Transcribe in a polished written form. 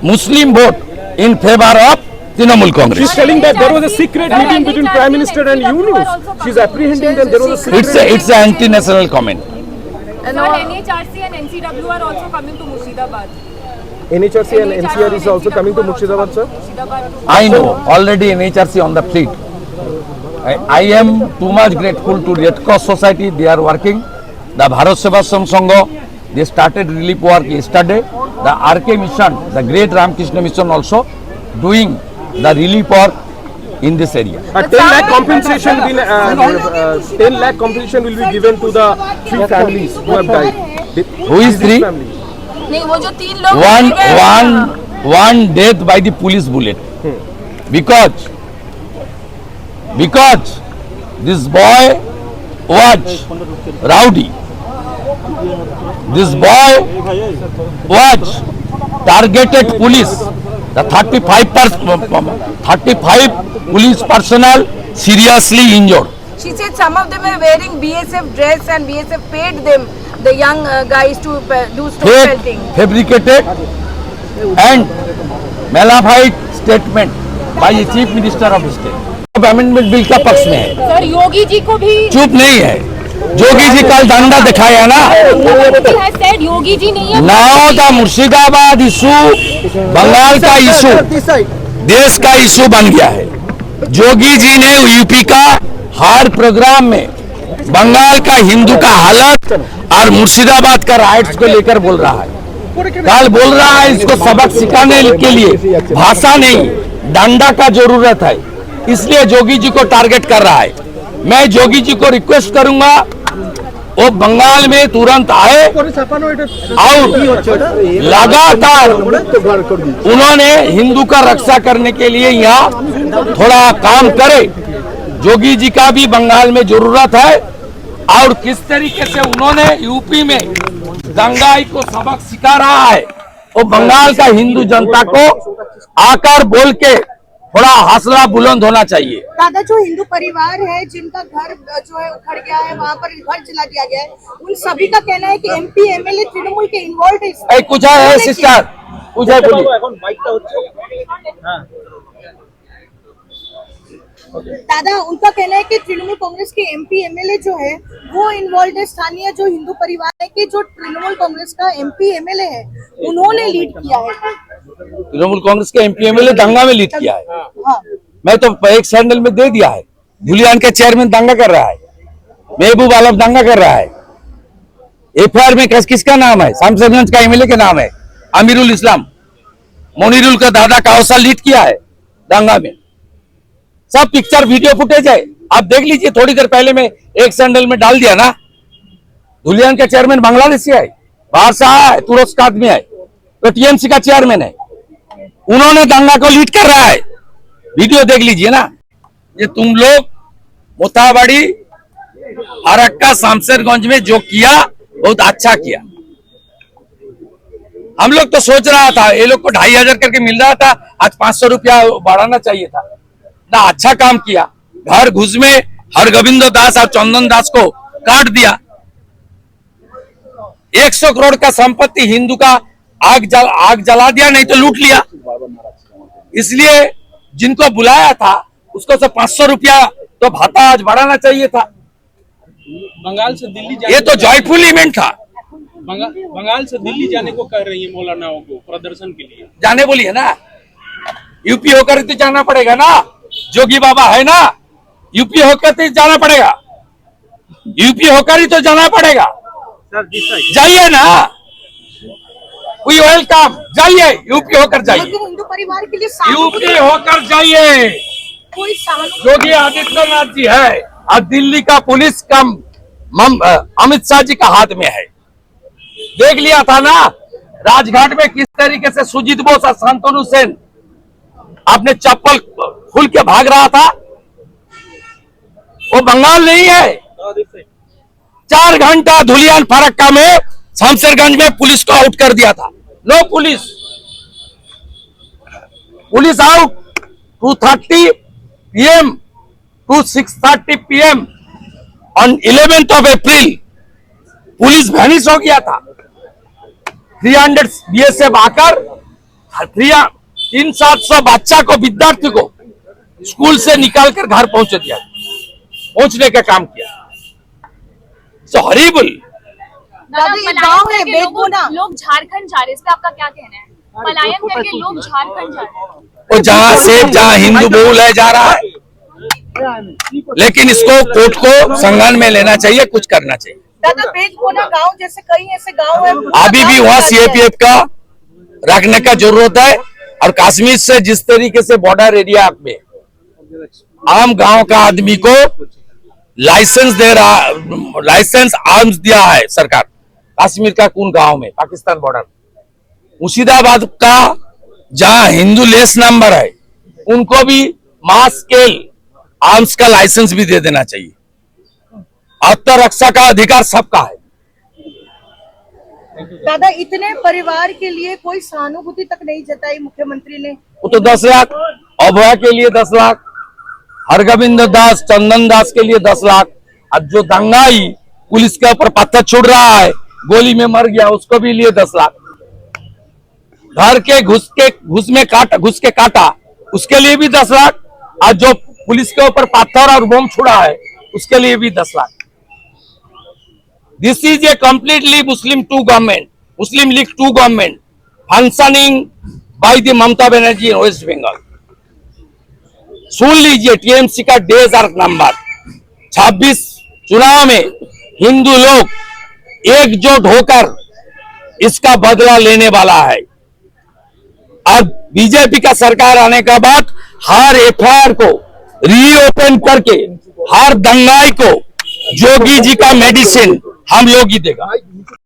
Muslim vote in favor of Trinamool Congress. She's telling that there was a secret meeting between Prime Minister and Yunus. She's apprehending that there was a secret. It's an anti-national comment. Sir, NHRC and NCW are also coming to Murshidabad. NHRC and NCR is also coming to Murshidabad, sir. I know already NHRC on the fleet. I am too much grateful to Red Cross Society. They are working. The Bharat Sevashram Sangha, they started relief work yesterday. The RK mission, the Great Ramakrishna mission also doing the relief work in this area. 10 lakh compensation will 10 lakh compensation will be given to the 3 families who have died. Who is 3? नहीं वो जो 3 लोग one death by the police bullet. Because this boy was rowdy. This boy was targeted police. The 35 police personnel seriously injured. She said some of them were wearing BSF dress and BSF paid them, the young guys, to do stone pelting. Fabricated and malified statement by the Chief Minister of the State. Amendment bill का पक्ष में है। Sir Yogi ji को भी चुप नहीं है। योगी जी कल डंडा दिखाया ना। योगी जी नहीं है। Now the Murshidabad issue Bengal का इशू देश का इशू बन गया है। योगी जी ने यूपी का हर प्रोग्राम में बंगाल का हिंदू का हालत और मुर्शिदाबाद का राइट्स को लेकर बोल रहा है। कल बोल रहा है इसको सबक सिखाने के लिए भाषा नहीं डंडा का जरूरत है, इसलिए जोगी जी को टारगेट कर रहा है। मैं जोगी जी को रिक्वेस्ट करूंगा वो बंगाल में तुरंत आए और लगातार उन्होंने हिंदू का रक्षा करने के लिए यहाँ थोड़ा काम करे। जोगी जी का भी बंगाल में जरूरत है और किस तरीके से उन्होंने यूपी में दंगाई को सबक सिखा रहा है वो बंगाल का हिंदू जनता को आकर बोल के थोड़ा हौसला बुलंद होना चाहिए। दादा जो हिंदू परिवार है जिनका घर जो है उखड़ गया है, वहाँ पर घर जला दिया गया है, उन सभी का कहना है कि एमपी एमएलए तृणमूल के इन्वॉल्व है इसमें। कुछ है सिस्टर कुछ है बोलिए। दादा उनका कहना है कि तृणमूल कांग्रेस के एमपी एमएलए जो है वो इन्वॉल्व है। स्थानीय जो हिंदू परिवार है कि जो तृणमूल कांग्रेस का एमपी एमएलए है उन्होंने लीड किया है। तृणमूल कांग्रेस के एमपी एमएलए दंगा में लीड किया है। हाँ। मैं तो एक सैंडल में दे दिया है। धुलियान के चेयरमैन दंगा कर रहा है, महबूब आलम दंगा कर रहा है। एफआईआर में किसका नाम है? शामसरगंज का एमएलए के नाम है अमीरुल इस्लाम। मोनीरुल का दादा काउसा लीड किया है दंगा में। सब पिक्चर वीडियो फुटेज है, आप देख लीजिए। थोड़ी देर पहले मैं एक सैंडल में डाल दिया ना। धुलियान का चेयरमैन बांग्लादेशी है, बाहर से आया है, तुरस्क आदमी है, तो टीएमसी का चेयरमैन है। उन्होंने दंगा को लीड कर रहा है, वीडियो देख लीजिए ना। ये तुम लोग मोताबाड़ी फरक्का शामसरगंज में जो किया बहुत अच्छा किया। हम लोग तो सोच रहा था ये लोग को 2500 करके मिल रहा था, आज 500 रुपया बढ़ाना चाहिए था ना। अच्छा काम किया। घर घुस में हरगोविंद दास और चंदन दास को काट दिया। 100 करोड़ का संपत्ति हिंदू का आग जला दिया, नहीं तो लूट लिया। इसलिए जिनको बुलाया था उसको से 500 रुपया तो भाता आज बढ़ाना चाहिए था। बंगाल से दिल्ली ये तो जॉयफुल इवेंट था। बंगाल से दिल्ली जाने को कह रही है मौलानाओं को प्रदर्शन के लिए। जाने बोलिए ना, यूपी होकर तो जाना पड़ेगा ना। जोगी बाबा है ना, यूपी होकर तो जाना पड़ेगा। यूपी होकर ही तो जाना पड़ेगा। जाइए ना, वी वेलकम, जाइए यूपी होकर जाइए। हिंदू परिवार के लिए यूपी होकर जाइए। कोई योगी आदित्यनाथ जी है और दिल्ली का पुलिस कम अमित शाह जी का हाथ में है। देख लिया था ना राजघाट में किस तरीके से सुजीत बोस और शांतनु सेन अपने चप्पल खुल के भाग रहा था। वो बंगाल नहीं है। 4 घंटा धुलियान फरक्का में शामसरगंज में पुलिस को आउट कर दिया था। No police out 2:30 PM to 6:30 PM on 11th of April police vanish हो गया था। 300 BSF आकर 300-700 बच्चा को, विद्यार्थी को स्कूल से निकाल कर घर पहुंचने का काम किया। सो हॉरिबल। दादी, ये गाँव है बेगुना। लोग झारखंड जा रहे हैं, इस पे आपका क्या कहना है? पलायन करके लोग झारखंड जा रहे हैं। वो जहां हिंदू बहुल है जा रहा है, लेकिन इसको कोर्ट को संज्ञान में लेना चाहिए, कुछ करना चाहिए। दादा, बेगुना गांव जैसे कई ऐसे गांव है, अभी भी वहां सीएपीएफ का रखने का जरूरत है। और कश्मीर से जिस तरीके से बॉर्डर एरिया में आम गांव का आदमी को लाइसेंस आर्म्स दिया है सरकार, कश्मीर का कौन गांव में, पाकिस्तान बॉर्डर, मुर्शिदाबाद का जहां हिंदू लेस नंबर है, उनको भी मास स्केल आर्म्स का लाइसेंस भी दे देना चाहिए। आत्मरक्षा का अधिकार सबका है। दादा, इतने परिवार के लिए कोई सहानुभूति तक नहीं जताई मुख्यमंत्री ने। वो तो 10 लाख, अभया के लिए 10 लाख, हरगोविंद दास, चंदन दास के लिए 10 लाख। अब जो दंगाई पुलिस के ऊपर पत्थर छुड़ रहा है, गोली में मर गया, उसको भी लिए 10 लाख। घर के घुस के काटा, उसके लिए भी 10 लाख। और जो पुलिस के ऊपर पत्थर और बम छुड़ा है, उसके लिए भी 10 lakh. This is a completely Muslim League 2 government functioning by the Mamata Banerjee in West Bengal. सुन लीजिए, टीएमसी का डेज आर नंबर। 26 चुनाव में हिंदू लोग एकजुट होकर इसका बदला लेने वाला है। अब बीजेपी का सरकार आने के बाद हर एफआईआर को रीओपन करके हर दंगाई को जोगी जी का मेडिसिन हम लोग ही देगा।